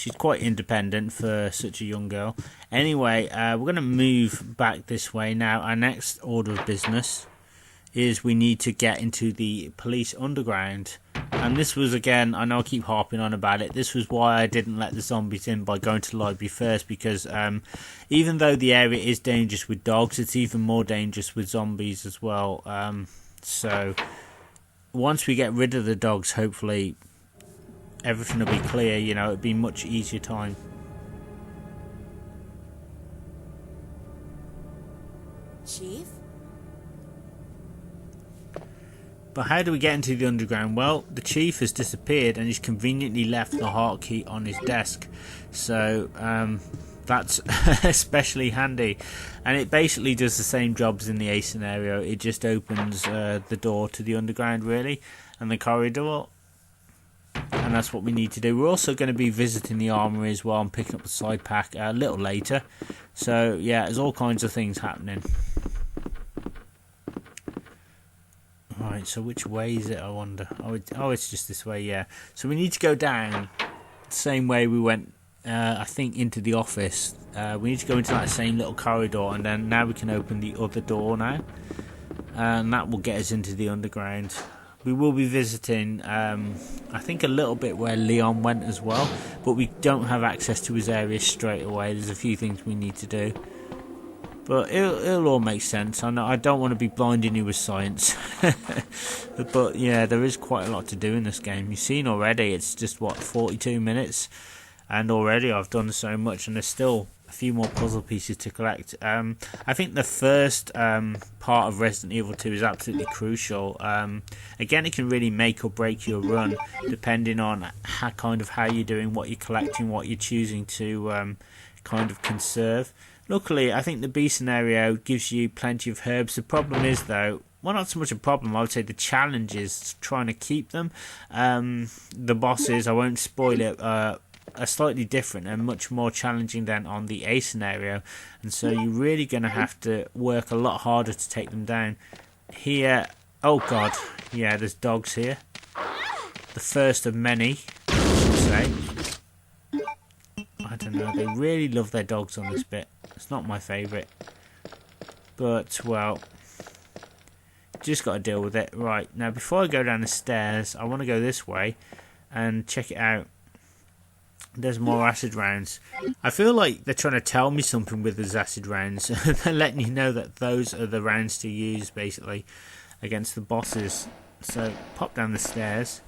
She's quite independent for such a young girl. Anyway, we're going to move back this way now. Our next order of business is we need to get into the police underground. And this was, again, I know I keep harping on about it, this was why I didn't let the zombies in by going to the library first, because even though the area is dangerous with dogs, it's even more dangerous with zombies as well. So once we get rid of the dogs, hopefully everything will be clear, you know, it'll be much easier time. Chief? But how do we get into the underground? Well, the chief has disappeared and he's conveniently left the heart key on his desk. So that's especially handy. And it basically does the same job as in the A scenario. It just opens the door to the underground, really, and the corridor. And that's what we need to do. We're also going to be visiting the armory as well and picking up the side pack a little later. So yeah, there's all kinds of things happening. Right, so which way is it, I wonder? Oh, it's just this way, yeah. So we need to go down the same way we went, I think, into the office. We need to go into that same little corridor, and then now we can open the other door now. And that will get us into the underground. We will be visiting, I think, a little bit where Leon went as well. But we don't have access to his area straight away. There's a few things we need to do. But it'll all make sense. I know I don't want to be blinding you with science. But yeah, there is quite a lot to do in this game. You've seen already, it's just, what, 42 minutes? And already I've done so much, and there's still a few more puzzle pieces to collect. I think the first part of Resident Evil 2 is absolutely crucial. Again, it can really make or break your run, depending on how you're doing, what you're collecting, what you're choosing to kind of conserve. Luckily, I think the B scenario gives you plenty of herbs. The problem is, though, well, not so much a problem, I would say the challenge is trying to keep them. The bosses, I won't spoil it, are slightly different and much more challenging than on the A scenario. And so you're really going to have to work a lot harder to take them down. Here, oh god, yeah, there's dogs here. The first of many, I should say. I don't know, they really love their dogs on this bit. It's not my favourite. But, well, just got to deal with it. Right, now before I go down the stairs, I want to go this way and check it out. There's more acid rounds. I feel like they're trying to tell me something with those acid rounds. They're letting you know that those are the rounds to use, basically, against the bosses. So, pop down the stairs.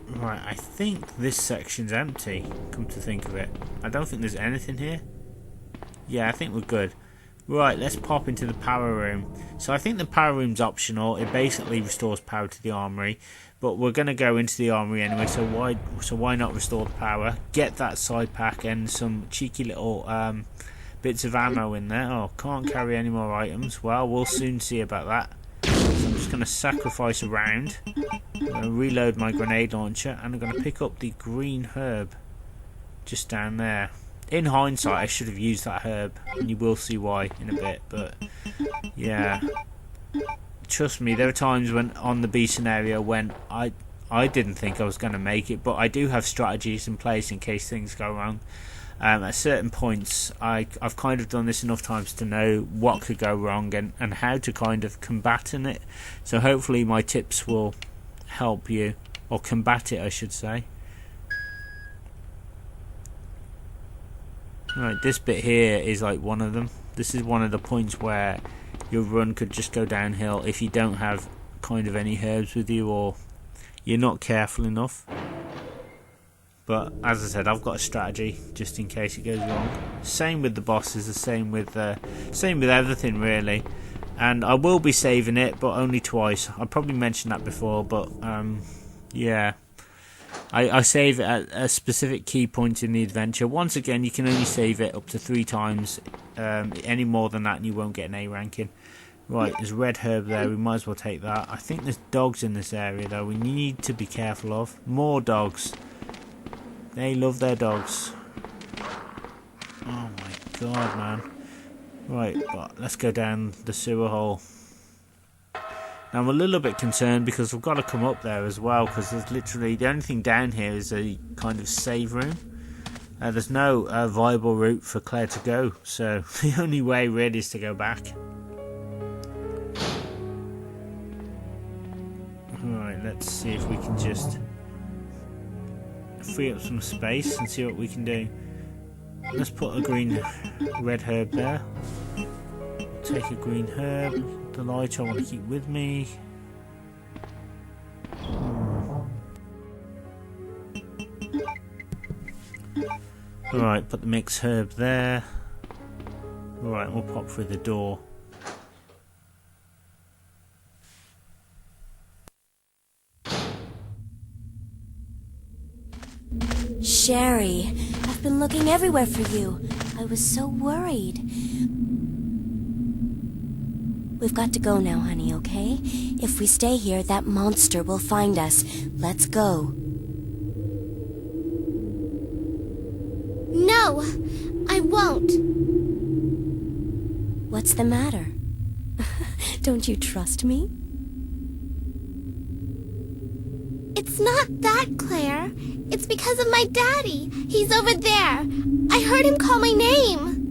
Right, I think this section's empty, come to think of it. I don't think there's anything here. Yeah, I think we're good. Right, let's pop into the power room. So I think the power room's optional. It basically restores power to the armory. But we're going to go into the armory anyway, so why not restore the power? Get that side pack and some cheeky little bits of ammo in there. Oh, can't carry any more items. Well, we'll soon see about that. So I'm just going to sacrifice a round. I'm going to reload my grenade launcher, and I'm going to pick up the green herb just down there. In hindsight, I should have used that herb, and you will see why in a bit, but yeah. Trust me, there are times when on the B scenario when I didn't think I was going to make it, but I do have strategies in place in case things go wrong. At certain points, I've kind of done this enough times to know what could go wrong and how to kind of combat in it. So hopefully my tips will help you, or combat it I should say. Right, this bit here is like one of them. This is one of the points where your run could just go downhill if you don't have kind of any herbs with you, or you're not careful enough. But as I said, I've got a strategy just in case it goes wrong. Same with the bosses, the same with everything really. And I will be saving it, but only twice. I probably mentioned that before, but yeah. I save it at a specific key point in the adventure. Once again, you can only save it up to 3 times. Any more than that and you won't get an A ranking. Right, there's red herb there, we might as well take that. I think there's dogs in this area though, we need to be careful of. More dogs. They love their dogs. Oh my god, man. Right, but let's go down the sewer hole. Now I'm a little bit concerned because we've got to come up there as well, because there's literally the only thing down here is a kind of save room. There's no viable route for Claire to go, so the only way really is to go back. Alright, let's see if we can just free up some space and see what we can do. Let's put a red herb there. Take a green herb. The light I want to keep with me. Alright, put the mixed herb there. Alright, we'll pop through the door. Sherry, I've been looking everywhere for you. I was so worried. We've got to go now, honey, okay? If we stay here, that monster will find us. Let's go. No, I won't. What's the matter? Don't you trust me? It's not that, Claire. It's because of my daddy. He's over there. I heard him call my name.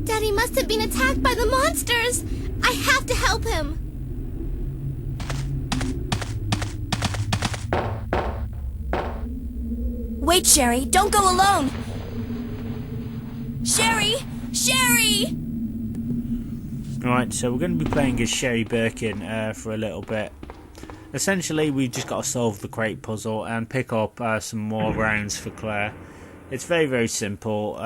Daddy must have been attacked by the monsters. I have to help him. Wait, Sherry, don't go alone! Sherry! Sherry! Right, so we're going to be playing as Sherry Birkin for a little bit. Essentially, we've just got to solve the crate puzzle and pick up some more rounds for Claire. It's very, very simple.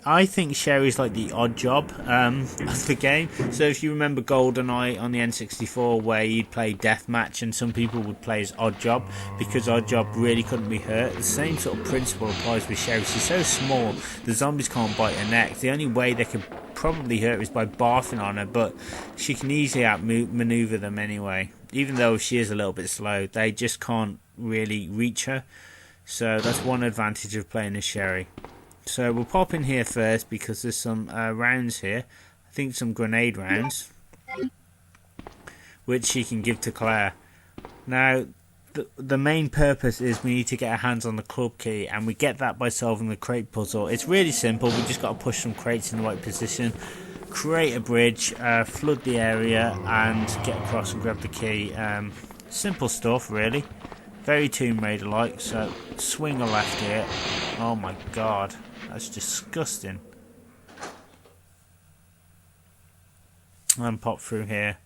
I think Sherry's like the odd job of the game. So if you remember GoldenEye on the N64, where you'd play deathmatch and some people would play as odd job because odd job really couldn't be hurt, the same sort of principle applies with Sherry. She's so small, the zombies can't bite her neck. The only way they could probably hurt her is by barfing on her, but she can easily outmaneuver them anyway. Even though she is a little bit slow, they just can't really reach her. So that's one advantage of playing as Sherry. So we'll pop in here first because there's some rounds here. I think some grenade rounds, which she can give to Claire. Now, the main purpose is we need to get our hands on the club key, and we get that by solving the crate puzzle. It's really simple. We just got to push some crates in the right position, create a bridge, flood the area, and get across and grab the key. Simple stuff, really. Very Tomb Raider-like. So swing a left here. Oh my god. That's disgusting. And pop through here.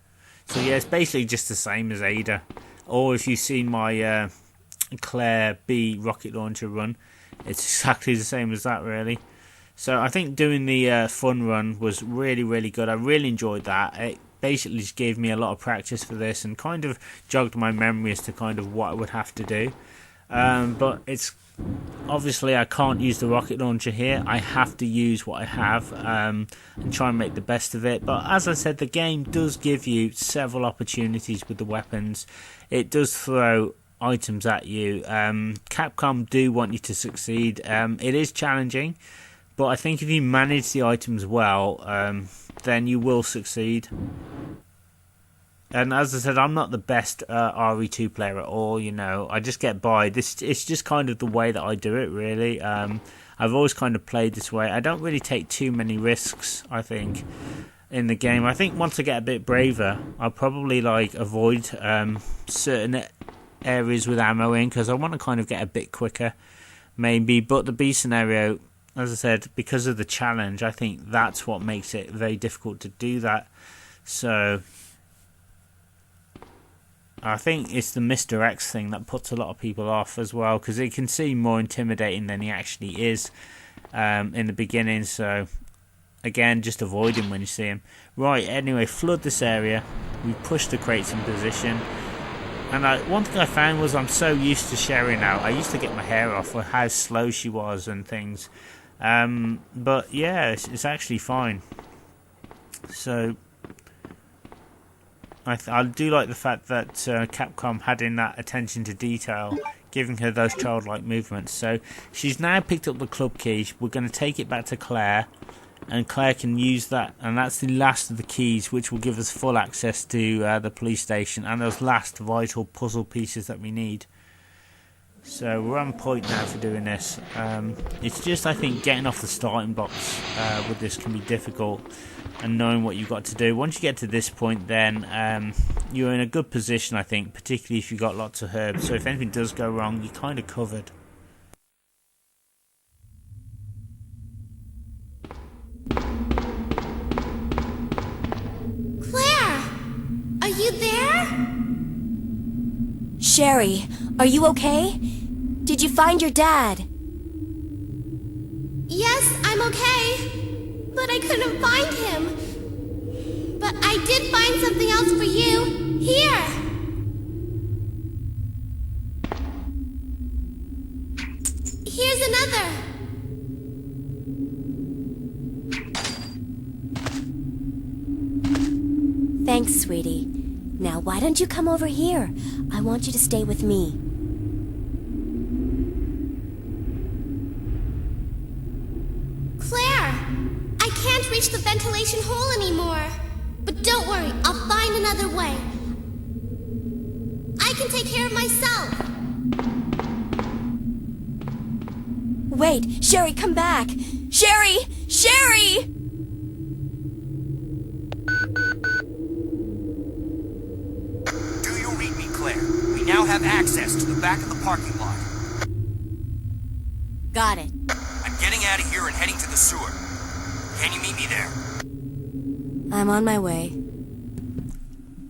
So yeah, it's basically just the same as Ada. Or if you've seen my Claire B rocket launcher run, it's exactly the same as that, really. So I think doing the fun run was really, really good. I really enjoyed that. It basically just gave me a lot of practice for this and kind of jogged my memory as to kind of what I would have to do. But it's obviously I can't use the rocket launcher here. I have to use what I have and try and make the best of it. But as I said, the game does give you several opportunities with the weapons. It does throw items at you. Capcom do want you to succeed. It is challenging, but I think if you manage the items well, then you will succeed. And as I said, I'm not the best RE2 player at all, you know. I just get by. It's just kind of the way that I do it, really. I've always kind of played this way. I don't really take too many risks, I think, in the game. I think once I get a bit braver, I'll probably like avoid certain areas with ammo in, because I want to kind of get a bit quicker, maybe. But the B scenario, as I said, because of the challenge, I think that's what makes it very difficult to do that. So I think it's the Mr. X thing that puts a lot of people off as well, because it can seem more intimidating than he actually is in the beginning. So again, just avoid him when you see him. Right, anyway, flood this area. We push the crates in position. And one thing I found was I'm so used to Sherry now. I used to get my hair off for how slow she was and things. But yeah, it's actually fine. So I do like the fact that Capcom had in that attention to detail, giving her those childlike movements. So she's now picked up the club key. We're going to take it back to Claire, and Claire can use that, and that's the last of the keys, which will give us full access to the police station and those last vital puzzle pieces that we need. So we're on point now for doing this. It's just, I think, getting off the starting blocks with this can be difficult, and knowing what you've got to do. Once you get to this point, then you're in a good position, I think, particularly if you've got lots of herbs. So if anything does go wrong, you're kind of covered. Claire! Are you there? Sherry, are you okay? Did you find your dad? Yes, I'm okay. But I couldn't find him. But I did find something else for you. Here! Here's another. Thanks, sweetie. Now, why don't you come over here? I want you to stay with me. Claire! I can't reach the ventilation hole anymore. But don't worry, I'll find another way. I can take care of myself. Wait, Sherry, come back! Sherry! Sherry! Do you read me, Claire? We now have access to the back of the parking lot. Got it. I'm getting out of here and heading to the sewer. Can you meet me there? I'm on my way.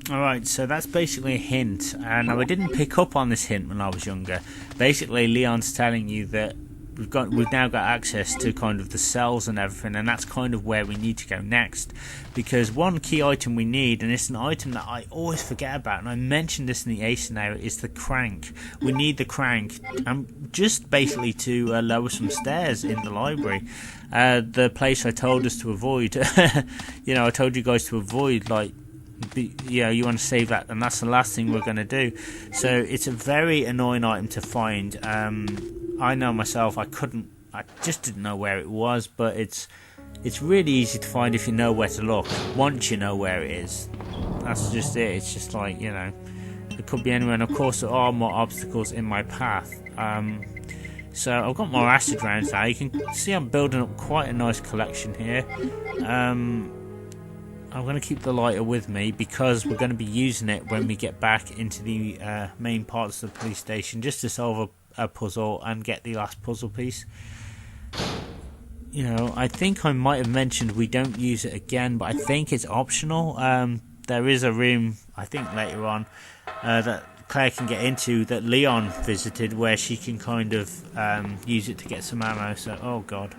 Alright, so that's basically a hint. And now I didn't pick up on this hint when I was younger. Basically, Leon's telling you that we've now got access to kind of the cells and everything, and that's kind of where we need to go next, because one key item we need, and it's an item that I always forget about, and I mentioned this in the Ace scenario, is the crank. We need the crank, just basically to lower some stairs in the library, the place I told us to avoid. You know, I told you guys to avoid, like, you want to save that, and that's the last thing we're going to do. So it's a very annoying item to find. I know myself, I just didn't know where it was, but it's really easy to find if you know where to look, once you know where it is. That's just it. It's just like, you know, it could be anywhere, and of course there are more obstacles in my path. So I've got more acid rounds now. You can see I'm building up quite a nice collection here. I'm going to keep the lighter with me because we're going to be using it when we get back into the main parts of the police station, just to solve a puzzle and get the last puzzle piece. You know, I think I might have mentioned we don't use it again, but I think it's optional. There is a room, I think later on, that Claire can get into, that Leon visited, where she can kind of use it to get some ammo. So, oh god,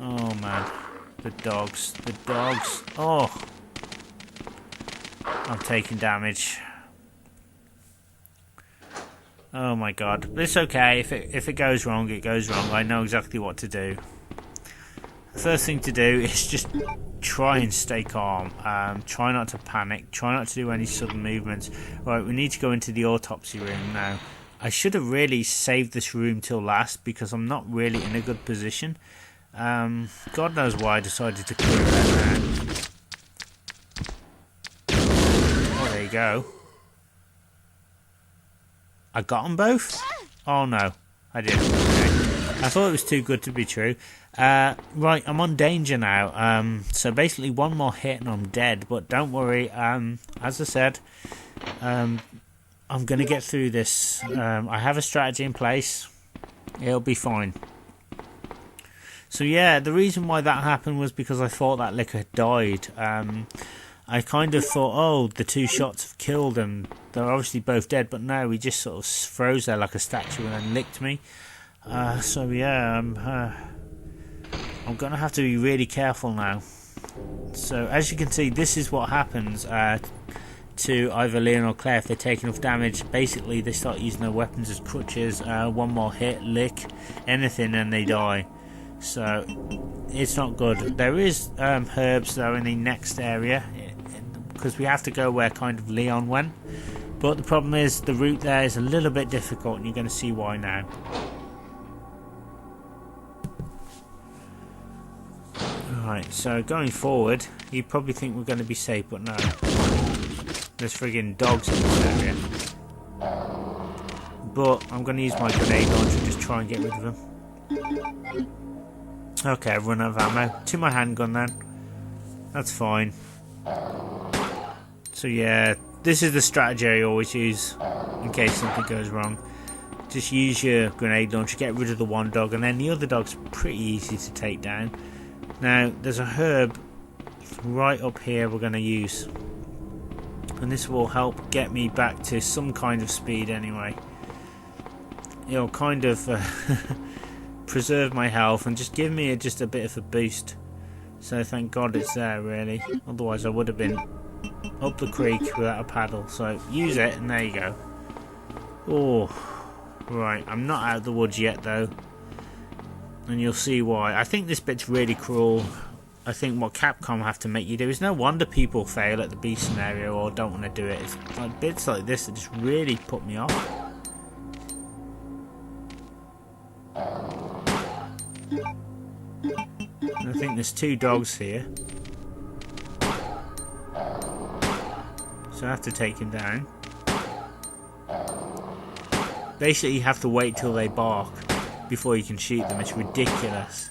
oh man, the dogs, oh, I'm taking damage. Oh my god, but it's okay. If it goes wrong, it goes wrong. I know exactly what to do. The first thing to do is just try and stay calm. Try not to panic. Try not to do any sudden movements. Right, we need to go into the autopsy room now. I should have really saved this room till last, because I'm not really in a good position. God knows why I decided to clear that now. Oh, there you go. I got them both? Oh no, I didn't. Okay. I thought it was too good to be true. Right, I'm on danger now. So basically one more hit and I'm dead. But don't worry, as I said, I'm going to get through this. I have a strategy in place. It'll be fine. So yeah, the reason why that happened was because I thought that licker had died. I kind of thought, oh, the two shots have killed them. They're obviously both dead, but no, he just sort of froze there like a statue and then licked me. So yeah, I'm going to have to be really careful now. So as you can see, this is what happens to either Leon or Claire if they take enough damage. Basically, they start using their weapons as crutches. One more hit, lick, anything, and they die. So it's not good. There is herbs though in the next area, because we have to go where kind of Leon went, but the problem is the route there is a little bit difficult, and you're going to see why now. So going forward, you probably think we're going to be safe, but no. There's friggin' dogs in this area. But I'm going to use my grenade launcher and just try and get rid of them. Okay, I've run out of ammo. To my handgun then. That's fine. So yeah, this is the strategy I always use in case something goes wrong. Just use your grenade launcher, get rid of the one dog, and then the other dog's pretty easy to take down. Now, there's a herb right up here we're going to use. And this will help get me back to some kind of speed anyway. It'll kind of preserve my health and just give me just a bit of a boost. So thank God it's there, really. Otherwise I would have been up the creek without a paddle. So use it, and there you go. Oh, right. I'm not out of the woods yet, though. And you'll see why. I think this bit's really cruel. I think what Capcom have to make you do is no wonder people fail at the beast scenario or don't want to do it. It's like bits like this that just really put me off. I think there's 2 dogs here. So I have to take him down. Basically you have to wait till they bark before you can shoot them. It's ridiculous.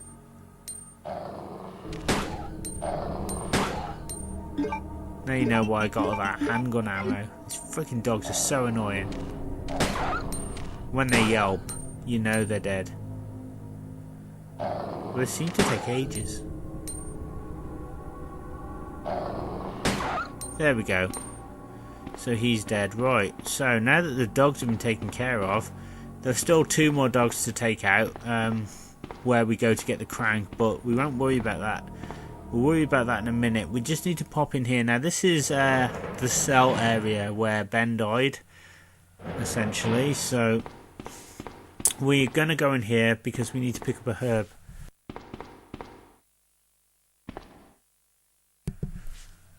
Now you know why I got all that handgun ammo. These freaking dogs are so annoying. When they yelp, you know they're dead. But they seem to take ages. There we go. So he's dead. Right, so now that the dogs have been taken care of, there's still 2 more dogs to take out where we go to get the crank, but we won't worry about that. We'll worry about that in a minute. We just need to pop in here. Now this is the cell area where Ben died, essentially. So we're going to go in here because we need to pick up a herb.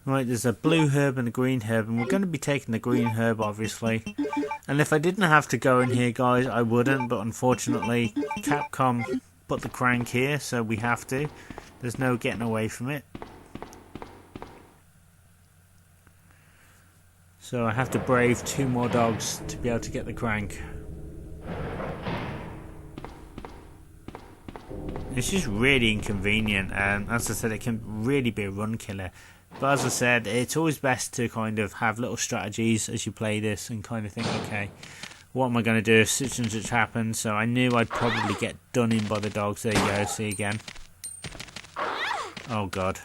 Right, there's a blue herb and a green herb, and we're going to be taking the green herb, obviously. And if I didn't have to go in here, guys, I wouldn't, but unfortunately Capcom put the crank here, so we have to. There's no getting away from it. So I have to brave 2 more dogs to be able to get the crank. It's just really inconvenient, and as I said, it can really be a run killer. But as I said, it's always best to kind of have little strategies as you play this and kind of think, okay, what am I going to do if such and such happens? So I knew I'd probably get done in by the dogs. There you go, see again. Oh God.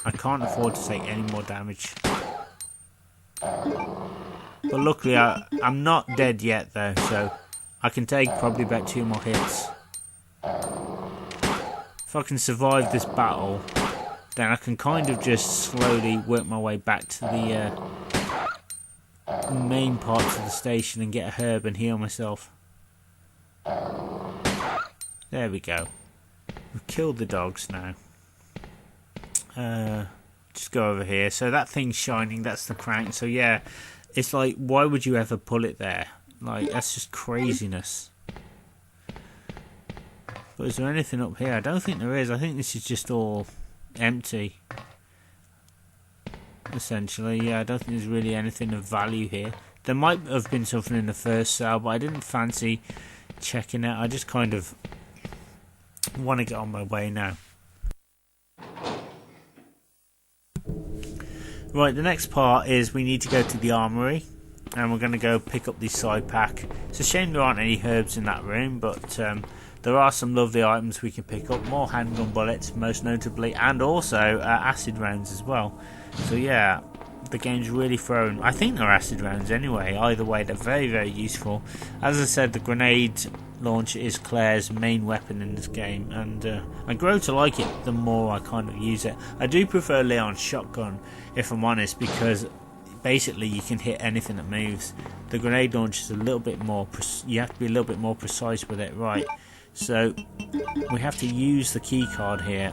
I can't afford to take any more damage. But luckily I'm not dead yet though, so I can take probably about 2 more hits. If I can survive this battle, then I can kind of just slowly work my way back to the main parts of the station and get a herb and heal myself. There we go. We've killed the dogs now. Just go over here. So that thing's shining, that's the crank. So yeah, it's like, why would you ever pull it there? Like, that's just craziness. But is there anything up here? I don't think there is. I think this is just all empty. Essentially, yeah, I don't think there's really anything of value here. There might have been something in the first cell, but I didn't fancy checking it. I just kind of want to get on my way now. Right, the next part is we need to go to the armory, and we're going to go pick up the side pack. It's a shame there aren't any herbs in that room, but there are some lovely items we can pick up. More handgun bullets, most notably, and also acid rounds as well. So yeah, the game's really thrown. I think they're acid rounds anyway. Either way, they're very, very useful. As I said, the grenade launcher is Claire's main weapon in this game, and I grow to like it the more I kind of use it. I do prefer Leon's shotgun, if I'm honest, because basically you can hit anything that moves. The grenade launcher is a little bit more, you have to be a little bit more precise with it, right? So we have to use the key card here